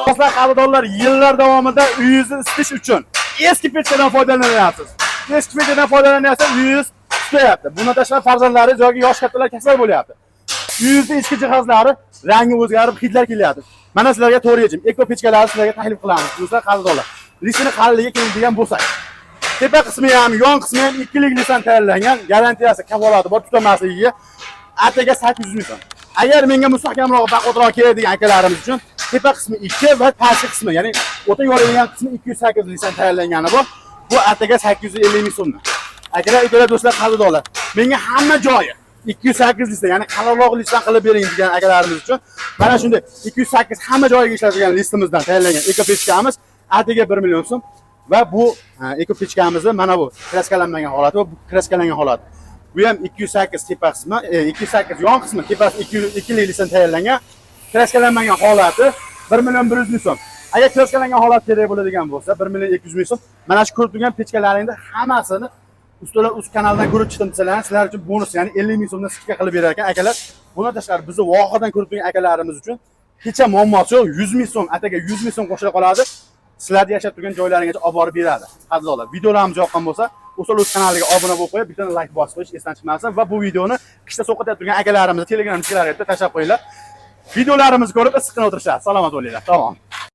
Dostlar, qadrdonlar, yillar davomida uyingizni isitish uchun eski pechkadan foydalanyapsiz. Eski pechkadan foydalanyapsiz, uyingiz isitayapti. Bundan tashqari farzandlaringiz yoki yosh kattalar kasal bo'lyapti. Uyingizda ichki jihozlari rangi o'zgarib, hidlar kelyapti. Mana sizlarga to'g'ri yechim. Eko pechkalarni sizlarga taklif qilamiz. Do'stlar, qadrdonlar. Lisini qalinligi keladigan bo'lsa, tepa qismi ham, yon qismi ham 2 yillik lisan tayyorlangan, garantiyasi, kafolati bor, tutamasligiga ataga 800 ming so'm. Agar menga mustahkamroq, baquvvatroq keladigan akalarimiz uchun tepa qismi 2 va pastki qismi, ya'ni o'ta yorilgan qismi 208 lisan tayyorlangani bor. Bu ataga 850 ming so'mdan. Akalar, do'stlar, qadrdonlar. Menga hamma joyi 208 lisan, ya'ni qalinroq lisan qilib bering degan akalarimiz uchun mana shunday 208 hamma joyiga ishlatilgan listimizdan tayyorlangan eko pechkamiz ataga 1 million so'm va bu eko pechkamizni mana bu kraskalanmagan holati va bu kraskalangan holati. Bu ham 208 tepa qismi, 208 yon qismi, tepasi 2 lisan tayyorlangan, kraskalanmagan holati 1 million 100 ming so'm. Agar kraskalangan holat kerak bo'ladigan bo'lsa 1 million 200 ming so'm. Mana shu ko'rib turgan pechkalaringni hammasini ustalar uz kanaldan ko'rib chiqdim desalar, sizlar uchun bonus, ya'ni 50 ming so'mdan skidka qilib berar ekan akalar. Bundan tashqari bizni vohadan ko'rib turgan akalarimiz uchun hech ham muammosi yo'q, 100 ming so'm, ataga 100 ming so'm qo'shila qoladi. Sizlarni yashab turgan joylaringizga olib borib beradi. Qadrdonlar, videolarimiz yoqqan bo'lsa, Ustoz kanaliga obuna bo'lib qo'yib, bitta like bosib qo'yish esdan chiqmasin va bu videoni qishda so'qitib turgan akalarimizni Telegram kanaliga tashlab qo'yinglar. Videolarimizni ko'rib issiqqina o'tirishadi. Salomat bo'linglar. Tamom.